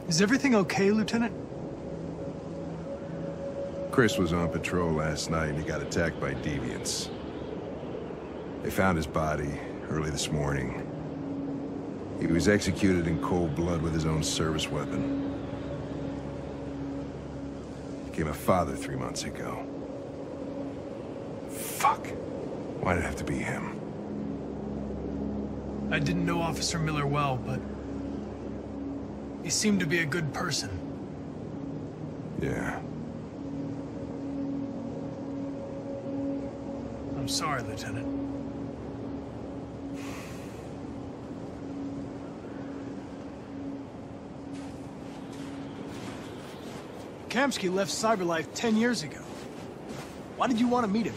Is everything okay, Lieutenant? Chris was on patrol last night and he got attacked by deviants. They found his body early this morning. He was executed in cold blood with his own service weapon. Became a father 3 months ago. Fuck. Why did it have to be him? I didn't know Officer Miller well, but he seemed to be a good person. Yeah. I'm sorry, Lieutenant. Kamsky left Cyberlife 10 years ago. Why did you want to meet him?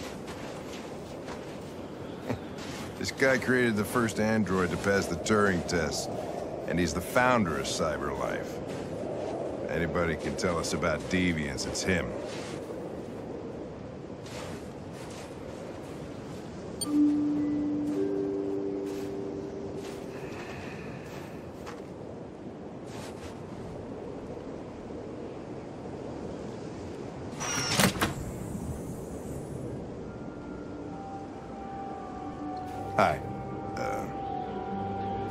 This guy created the first android to pass the Turing test, and he's the founder of Cyberlife. Anybody can tell us about deviants, it's him. Hi.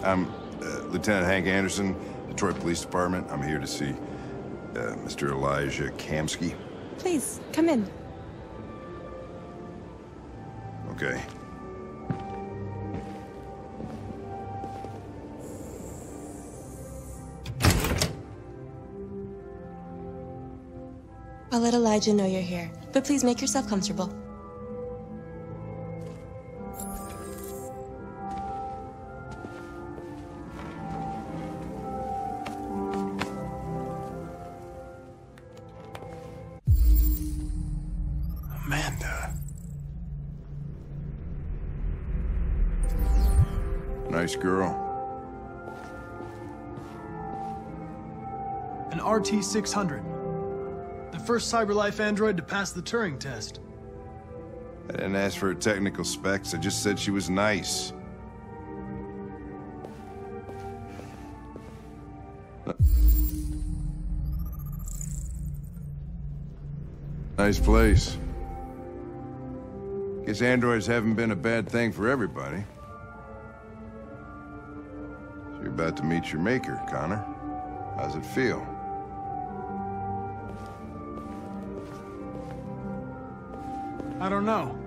I'm Lieutenant Hank Anderson, Detroit Police Department. I'm here to see Mr. Elijah Kamsky. Please, come in. Okay. I'll let Elijah know you're here, but please make yourself comfortable. Amanda. Nice girl. An RT-600. The first Cyberlife android to pass the Turing test. I didn't ask for her technical specs, I just said she was nice. Nice place. Guess androids haven't been a bad thing for everybody. So you're about to meet your maker, Connor. How's it feel? I don't know.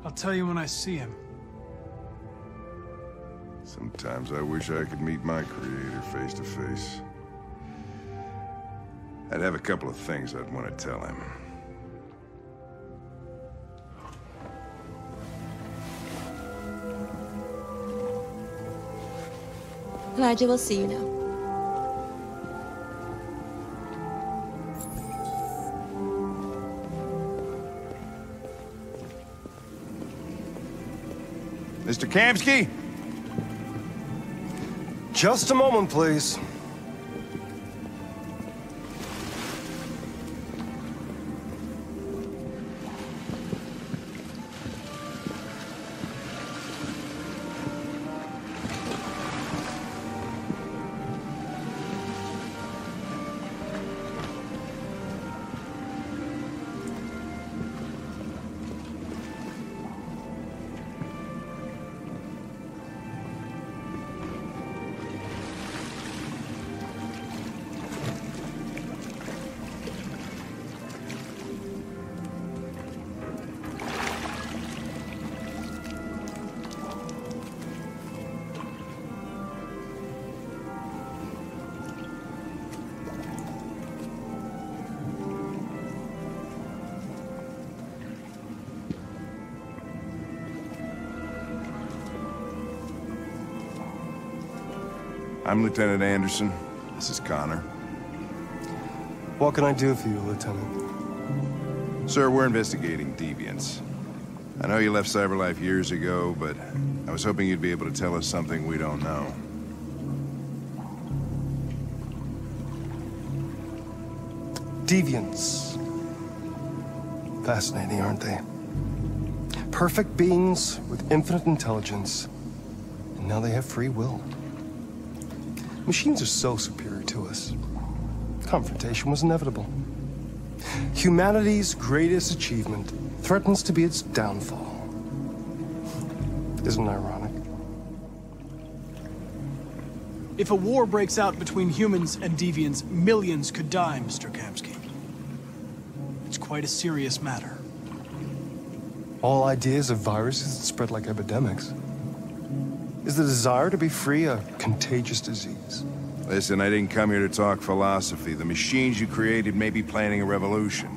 I'll tell you when I see him. Sometimes I wish I could meet my creator face to face. I'd have a couple of things I'd want to tell him. Elijah will see you now. Mr. Kamsky? Just a moment, please. I'm Lieutenant Anderson. This is Connor. What can I do for you, Lieutenant? Sir, we're investigating deviants. I know you left CyberLife years ago, but I was hoping you'd be able to tell us something we don't know. Deviants. Fascinating, aren't they? Perfect beings with infinite intelligence, and now they have free will. Machines are so superior to us. Confrontation was inevitable. Humanity's greatest achievement threatens to be its downfall. Isn't it ironic? If a war breaks out between humans and deviants, millions could die, Mr. Kamsky. It's quite a serious matter. All ideas of viruses that spread like epidemics. Is the desire to be free a contagious disease? Listen, I didn't come here to talk philosophy. The machines you created may be planning a revolution.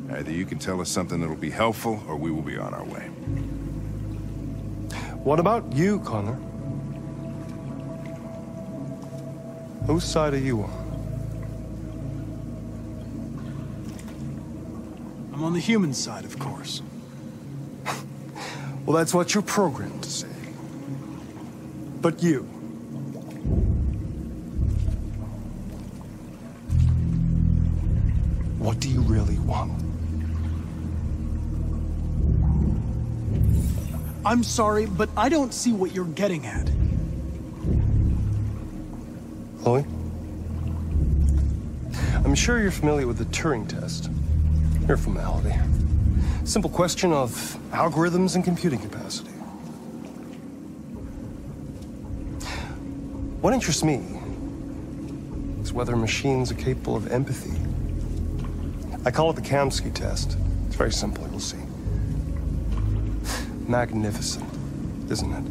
Either you can tell us something that'll be helpful, or we will be on our way. What about you, Connor? Whose side are you on? I'm on the human side, of course. Well, that's what you're programmed to say. But you... what do you really want? I'm sorry, but I don't see what you're getting at. Chloe? I'm sure you're familiar with the Turing test. Mere formality. Simple question of algorithms and computing capacity. What interests me is whether machines are capable of empathy. I call it the Kamsky test. It's very simple, you'll see. Magnificent, isn't it?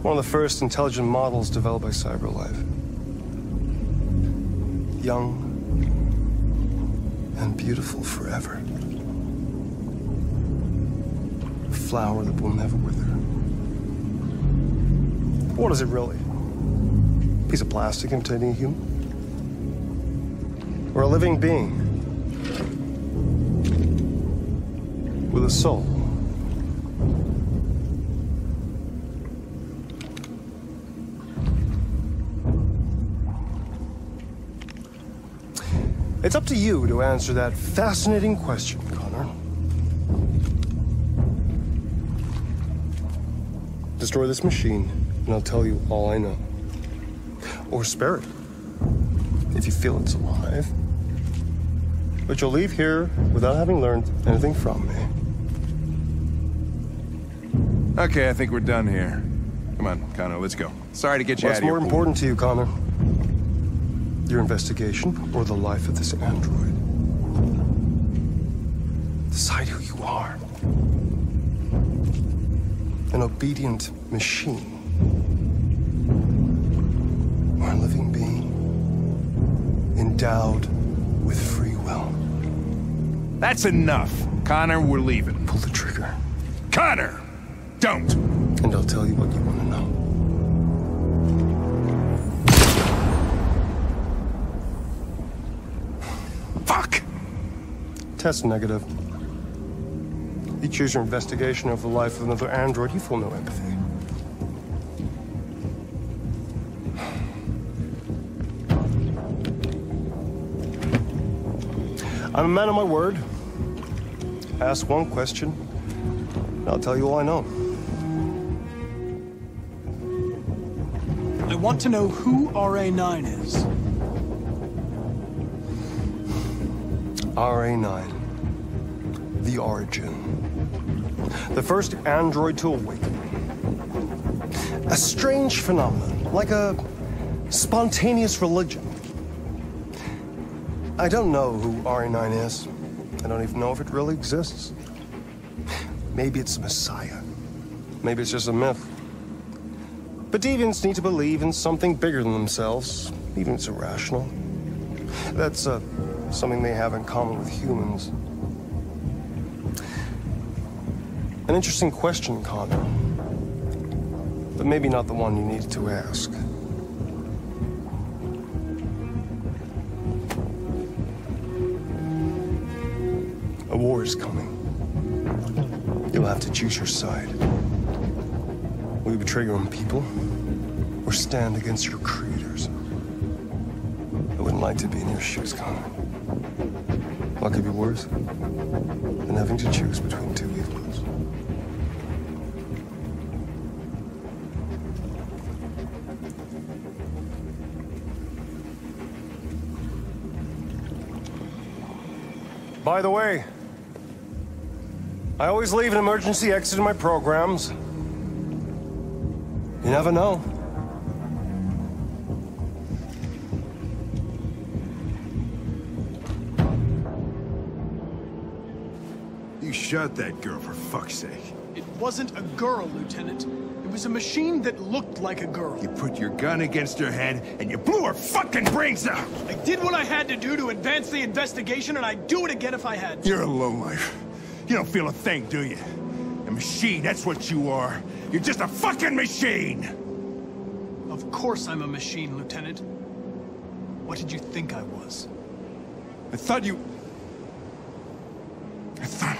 One of the first intelligent models developed by CyberLife. Young and beautiful forever. A flower that will never wither. What is it really? A piece of plastic imitating a human? Or a living being? With a soul? It's up to you to answer that fascinating question, Connor. Destroy this machine, and I'll tell you all I know. Or spare it, if you feel it's alive. But you'll leave here without having learned anything from me. Okay, I think we're done here. Come on, Connor, let's go. Sorry to get you out What's of here. more important to you, Connor? Your investigation or the life of this android? Decide who you are. An obedient machine. Or a living being. Endowed with free will. That's enough. Connor, we're leaving. Pull the trigger. Connor! Don't! And I'll tell you what you want to know. Fuck! Test negative. You choose your investigation of the life of another android, you feel no empathy. I'm a man of my word. Ask one question, and I'll tell you all I know. I want to know who RA9 is. RA9. The origin. The first android to awaken. A strange phenomenon, like a spontaneous religion. I don't know who RA9 is. I don't even know if it really exists. Maybe it's a messiah. Maybe it's just a myth. But deviants need to believe in something bigger than themselves, even if it's irrational. That's something they have in common with humans. An interesting question, Connor. but maybe not the one you needed to ask. A war is coming. You'll have to choose your side. Will you betray your own people, or stand against your creators? I wouldn't like to be in your shoes, Connor. What could be worse than having to choose between two evils? By the way, I always leave an emergency exit in my programs. You never know. You shot that girl, for fuck's sake. It wasn't a girl, Lieutenant. It was a machine that looked like a girl. You put your gun against her head, and you blew her fucking brains out! I did what I had to do to advance the investigation, and I'd do it again if I had to. You're a lowlife. You don't feel a thing, do you? A machine, that's what you are. You're just a fucking machine! Of course I'm a machine, Lieutenant. What did you think I was? I thought... Fuck.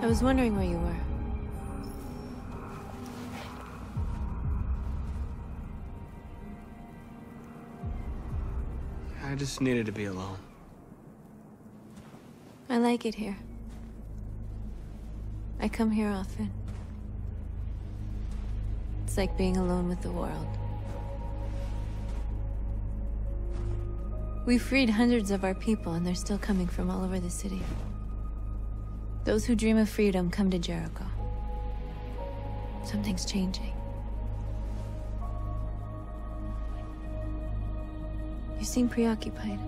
I was wondering where you were. I just needed to be alone. I like it here. I come here often. It's like being alone with the world. We freed hundreds of our people, and they're still coming from all over the city. Those who dream of freedom come to Jericho. Something's changing. You seem preoccupied.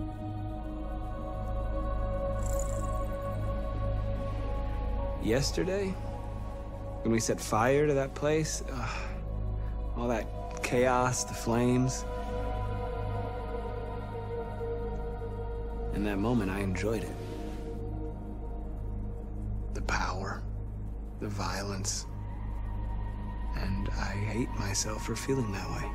Yesterday? When we set fire to that place? All that chaos, the flames. In that moment, I enjoyed it. The power, the violence. And I hate myself for feeling that way.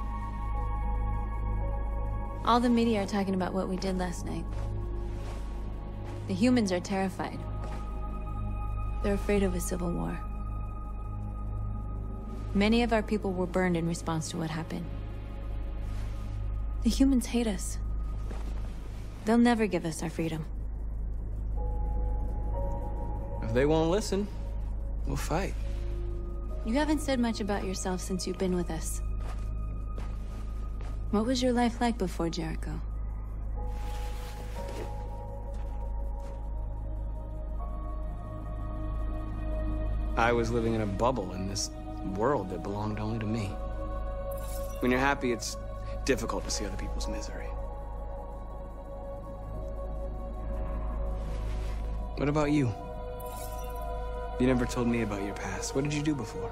All the media are talking about what we did last night. The humans are terrified. They're afraid of a civil war. Many of our people were burned in response to what happened. The humans hate us. They'll never give us our freedom. If they won't listen, we'll fight. You haven't said much about yourself since you've been with us. What was your life like before Jericho? I was living in a bubble in this world that belonged only to me. When you're happy, it's difficult to see other people's misery. What about you? You never told me about your past. What did you do before?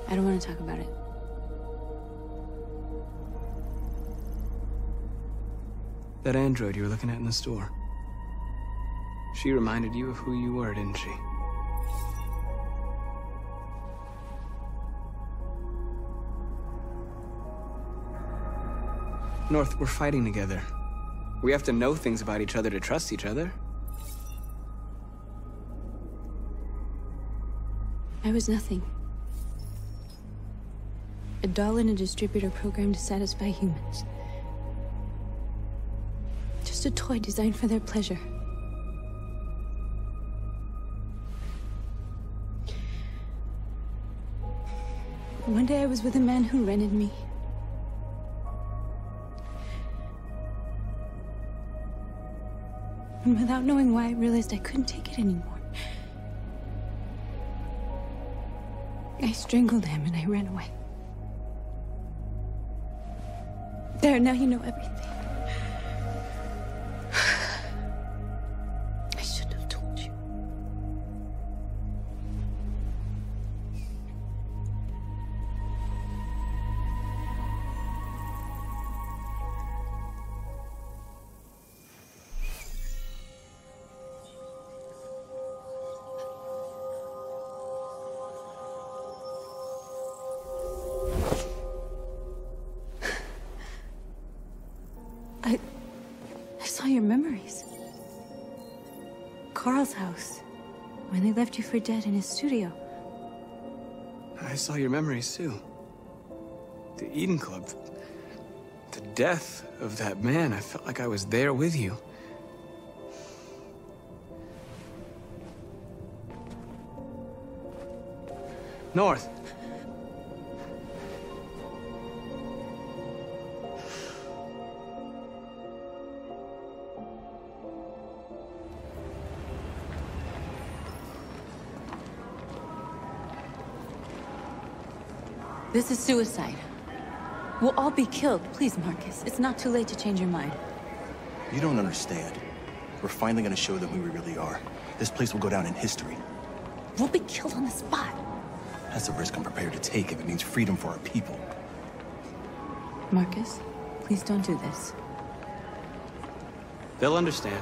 I don't want to talk about it. That android you were looking at in the store. She reminded you of who you were, didn't she? North, we're fighting together. We have to know things about each other to trust each other. I was nothing. A doll in a distributor program to satisfy humans. just a toy designed for their pleasure. One day I was with a man who rented me. And without knowing why, I realized I couldn't take it anymore. I strangled him and I ran away. There, now you know everything. I shouldn't have told you. I saw your memories. Carl's house, when they left you for dead in his studio. I saw your memories too. The Eden Club. The death of that man. I felt like I was there with you. North. This is suicide. We'll all be killed. Please, Marcus. It's not too late to change your mind. You don't understand. We're finally gonna show them who we really are. This place will go down in history. We'll be killed on the spot. That's the risk I'm prepared to take if it means freedom for our people. Marcus, please don't do this. They'll understand.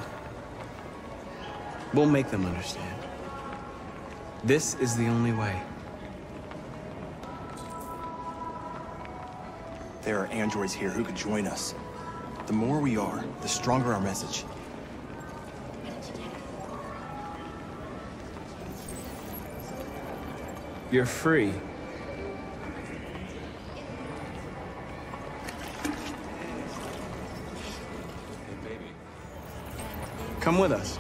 We'll make them understand. This is the only way. There are androids here who could join us. The more we are, the stronger our message. You're free. Come with us.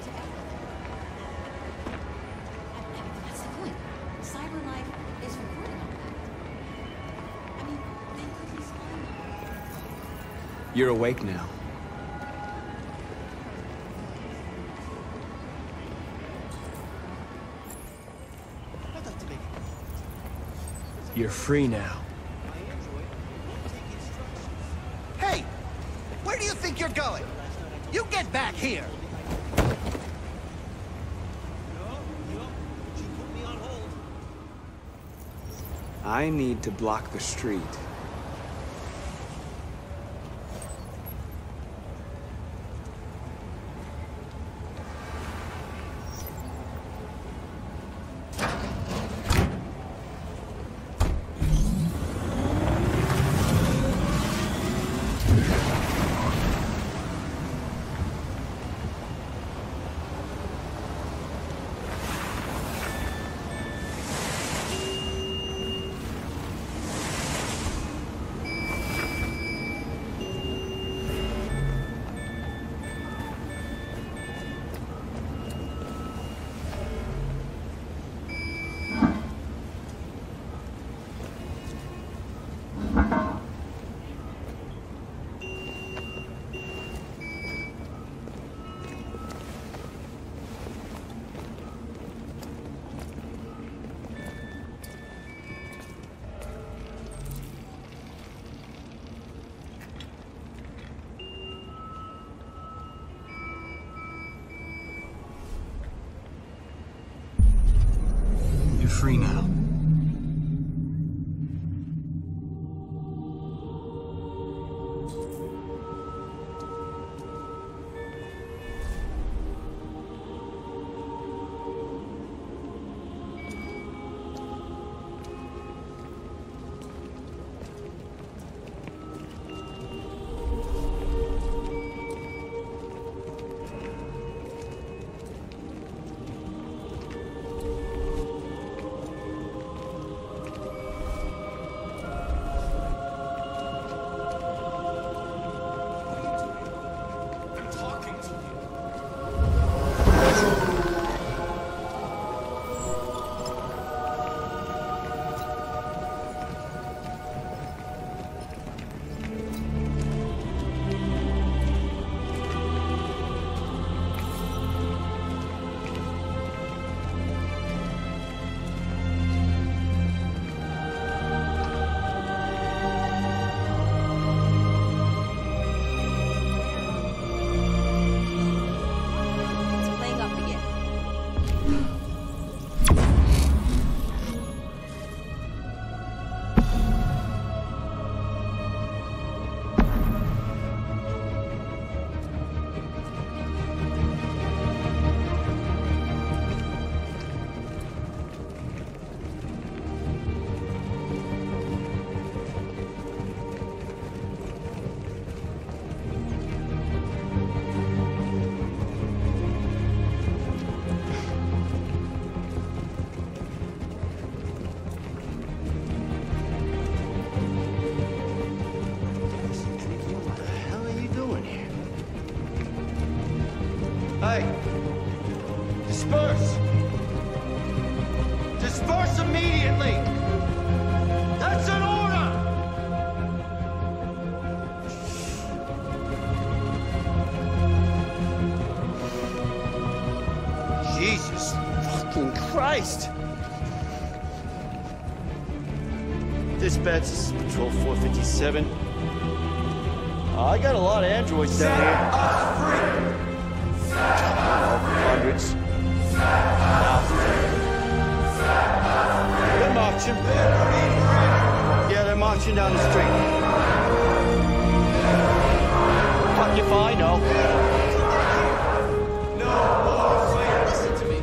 That's the point. Cyber life is recording all that. I mean, they could be spying. You're awake now. You're free now. Hey! Where do you think you're going? You get back here! I need to block the street. You're free now. Hey! Disperse! Disperse immediately! That's an order! Jesus fucking Christ! Dispatch, this is Patrol 457. I got a lot of androids down here. Hundreds. They're marching. Yeah, they're marching down the street. Fuck if I know. No, wait, listen to me.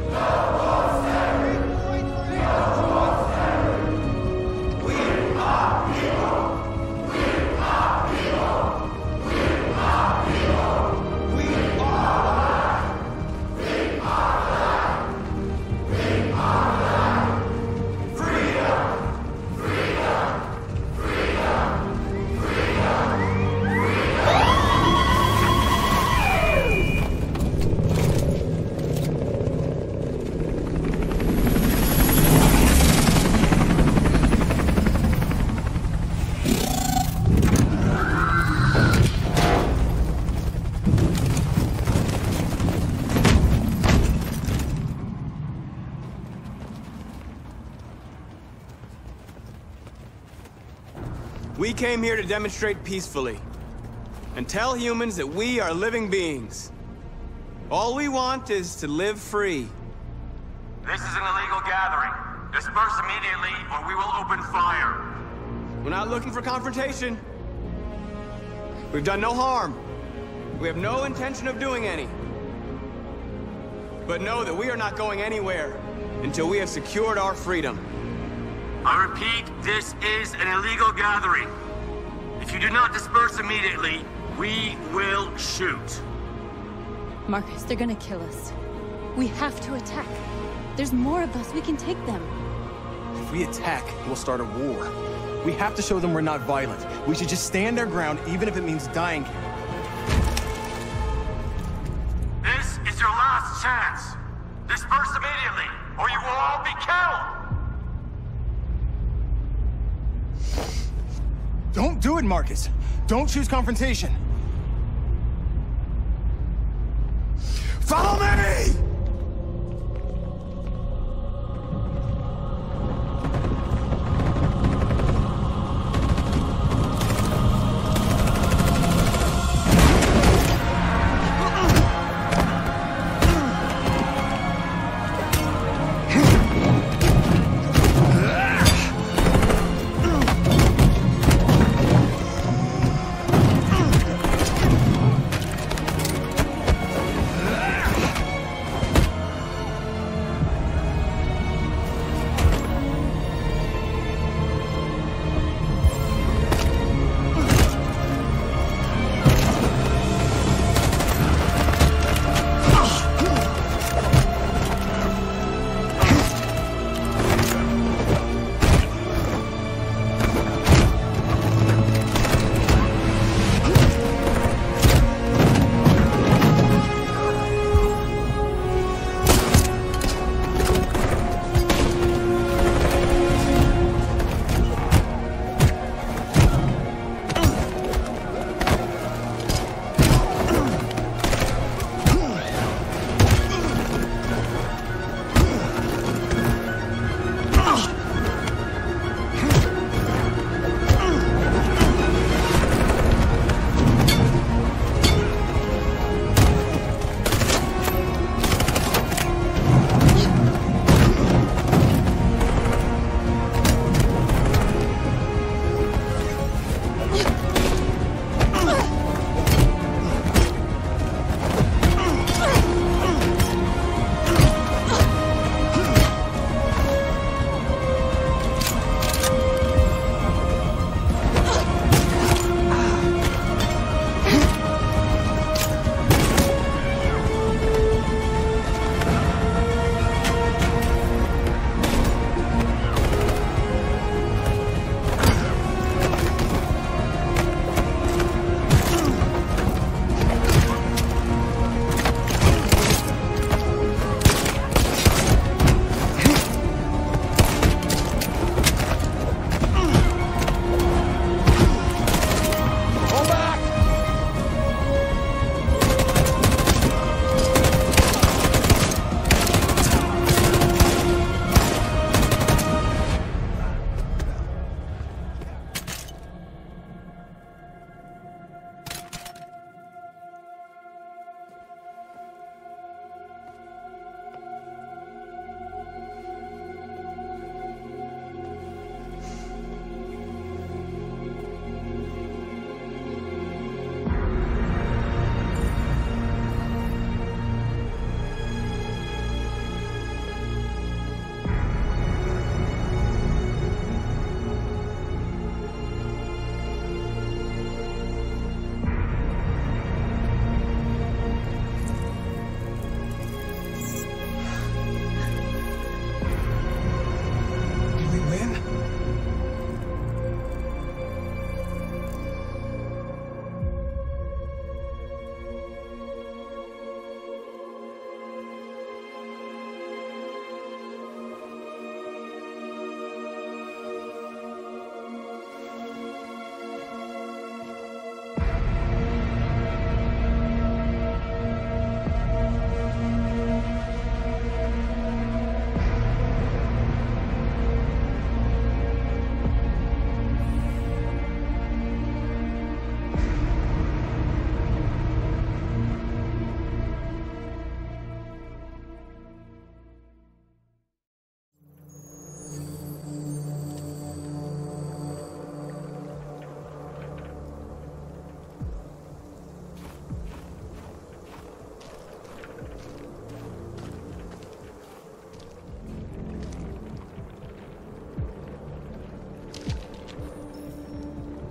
We came here to demonstrate peacefully and tell humans that we are living beings. All we want is to live free. This is an illegal gathering. Disperse immediately or we will open fire. We're not looking for confrontation. We've done no harm. We have no intention of doing any. But know that we are not going anywhere until we have secured our freedom. I repeat, this is an illegal gathering. If you do not disperse immediately, we will shoot. Marcus, they're gonna kill us. We have to attack. There's more of us. We can take them. If we attack, we'll start a war. We have to show them we're not violent. We should just stand our ground, even if it means dying here. This is your last chance. Disperse immediately, or you will all be killed. Don't do it, Marcus. Don't choose confrontation. Follow me!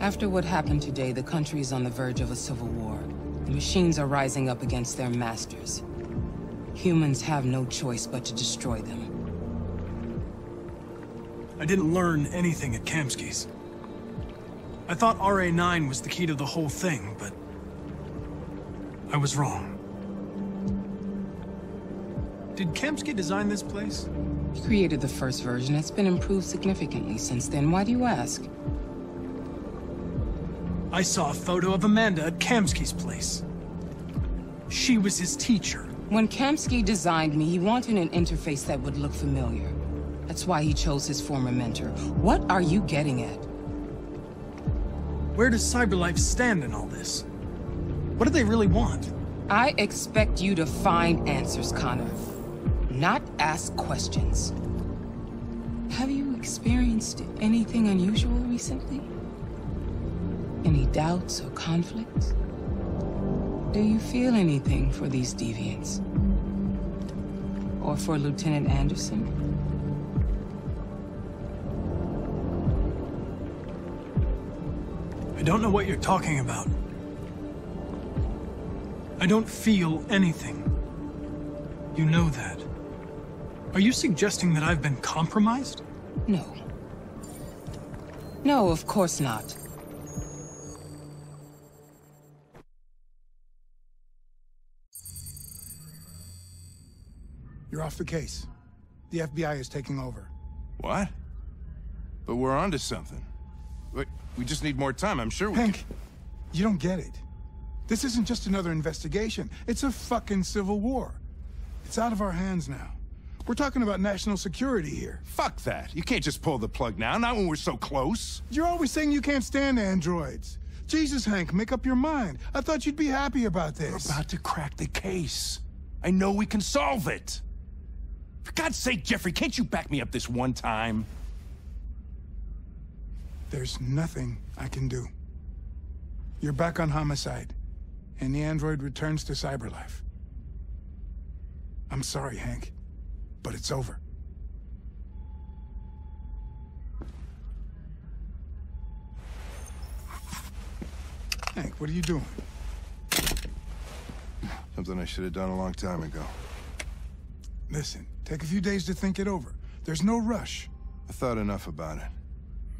After what happened today, the country is on the verge of a civil war. The machines are rising up against their masters. Humans have no choice but to destroy them. I didn't learn anything at Kamsky's. I thought RA9 was the key to the whole thing, but I was wrong. Did Kamsky design this place? He created the first version. It's been improved significantly since then. Why do you ask? I saw a photo of Amanda at Kamsky's place. She was his teacher. When Kamsky designed me, he wanted an interface that would look familiar. That's why he chose his former mentor. What are you getting at? Where does CyberLife stand in all this? What do they really want? I expect you to find answers, Connor. Not ask questions. Have you experienced anything unusual recently? Any doubts or conflicts? Do you feel anything for these deviants? Or for Lieutenant Anderson? I don't know what you're talking about. I don't feel anything. You know that. Are you suggesting that I've been compromised? No. No, of course not. You're off the case. The FBI is taking over. What? But we're onto something. We just need more time, I'm sure we Hank, you don't get it. This isn't just another investigation. It's a fucking civil war. It's out of our hands now. We're talking about national security here. Fuck that. You can't just pull the plug now, not when we're so close. You're always saying you can't stand androids. Jesus, Hank, make up your mind. I thought you'd be happy about this. We're about to crack the case. I know we can solve it. For God's sake, Jeffrey, can't you back me up this one time? There's nothing I can do. You're back on homicide, and the android returns to CyberLife. I'm sorry, Hank, but it's over. Hank, what are you doing? Something I should have done a long time ago. Listen, take a few days to think it over. There's no rush. I thought enough about it.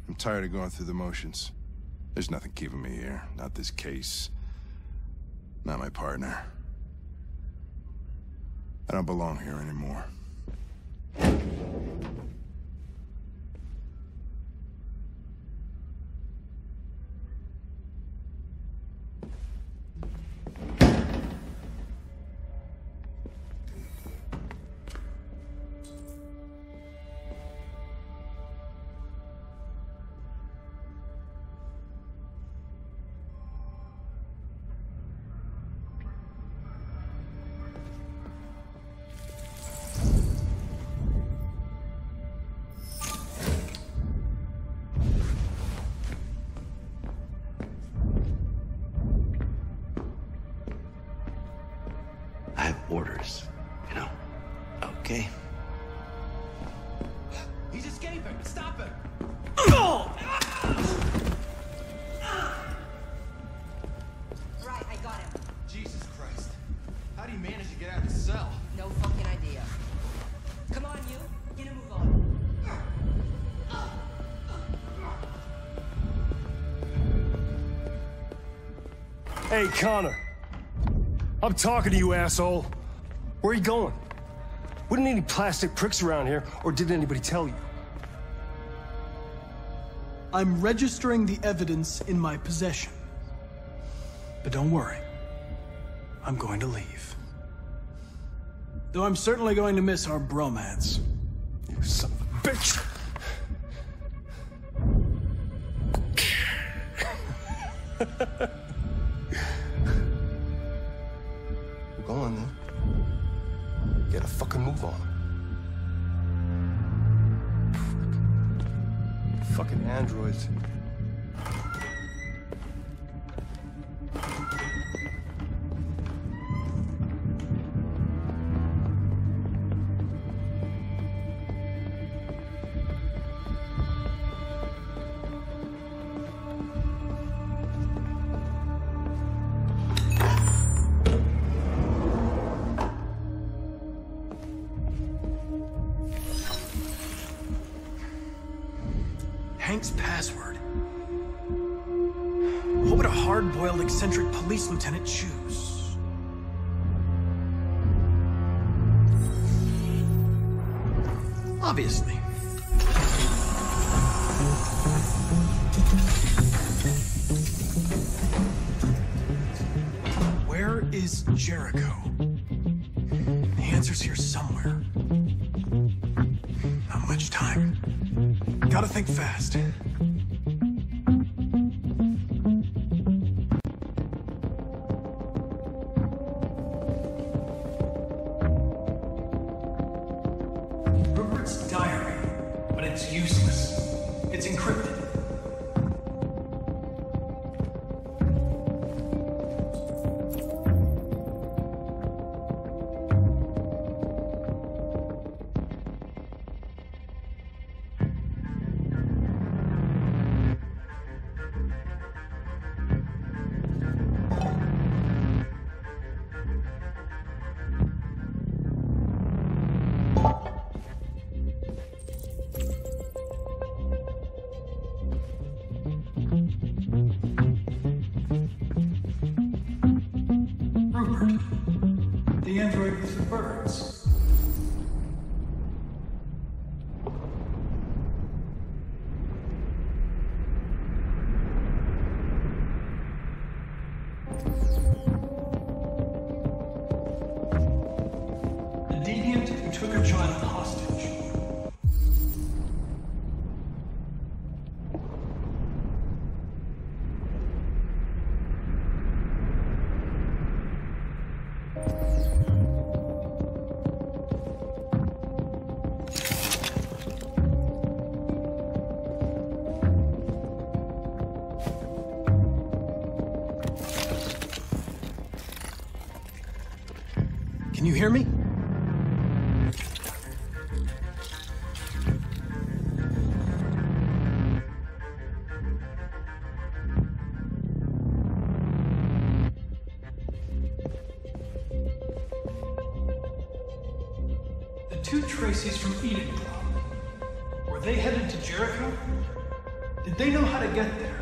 I'm tired of going through the motions. There's nothing keeping me here. Not this case. Not my partner. I don't belong here anymore. Orders, you know. Okay. He's escaping! Stop him! Right, I got him. Jesus Christ. How do you manage to get out of the cell? No fucking idea. Come on, you. Get a move on. Hey, Connor. I'm talking to you, asshole. Where are you going? Wouldn't any plastic pricks around here, or did anybody tell you? I'm registering the evidence in my possession. But don't worry. I'm going to leave. Though I'm certainly going to miss our bromance. You son of a bitch! Go on, then. Get a fucking move on. Fucking androids. Hank's password. What would a hard-boiled, eccentric police lieutenant choose? Obviously. Where is Jericho? The answer's here somewhere. Not much time. Gotta think fast. Rupert's diary, but it's useless. It's encrypted. The android with the birds. The deviant who took her child hostage. Can you hear me? The two Traceys from Eden Club. Were they headed to Jericho? Did they know how to get there?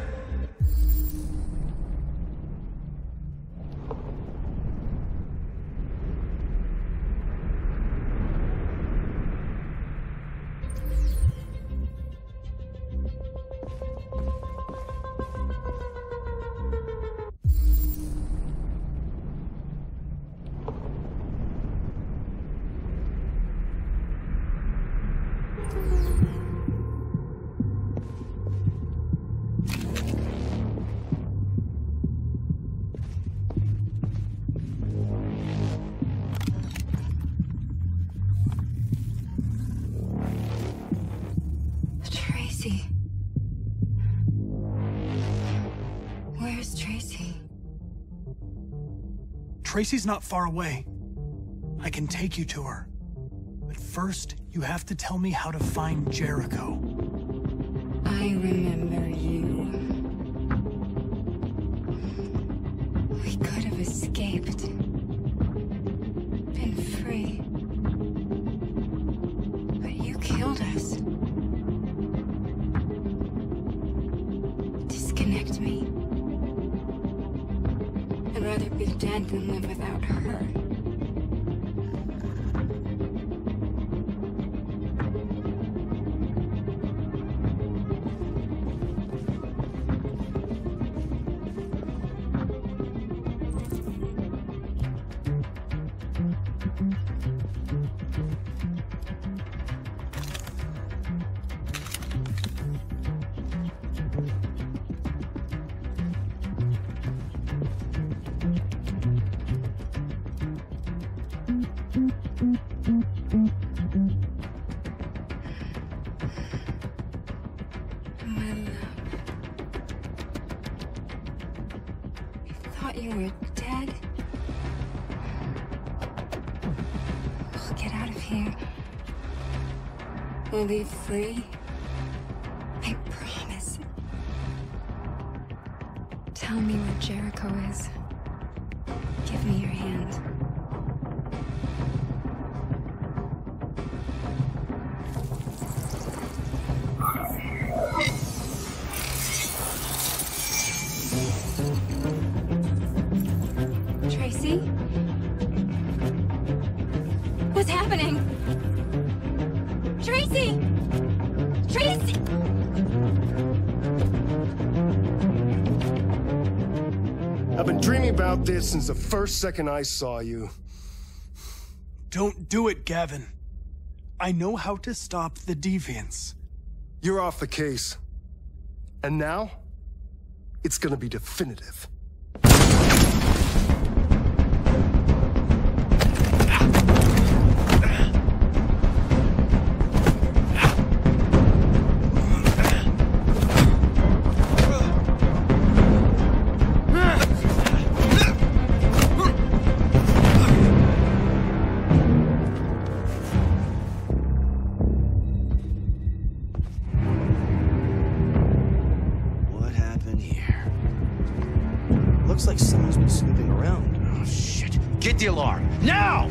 Tracy. Where's Tracy? Tracy's not far away. I can take you to her. But first, you have to tell me how to find Jericho. I remember you. We could have escaped. Been free. But you killed us. Disconnect me. I'd rather be dead than live without her. My love. I thought you were dead. We'll get out of here. We'll be free. I promise. Tell me where Jericho is. Give me your hand. happening? Tracy! Tracy! I've been dreaming about this since the first second I saw you. Don't do it, Gavin. I know how to stop the deviants. You're off the case. And now, it's gonna be definitive. Looks like someone's been snooping around. Oh, shit. Get the alarm. Now!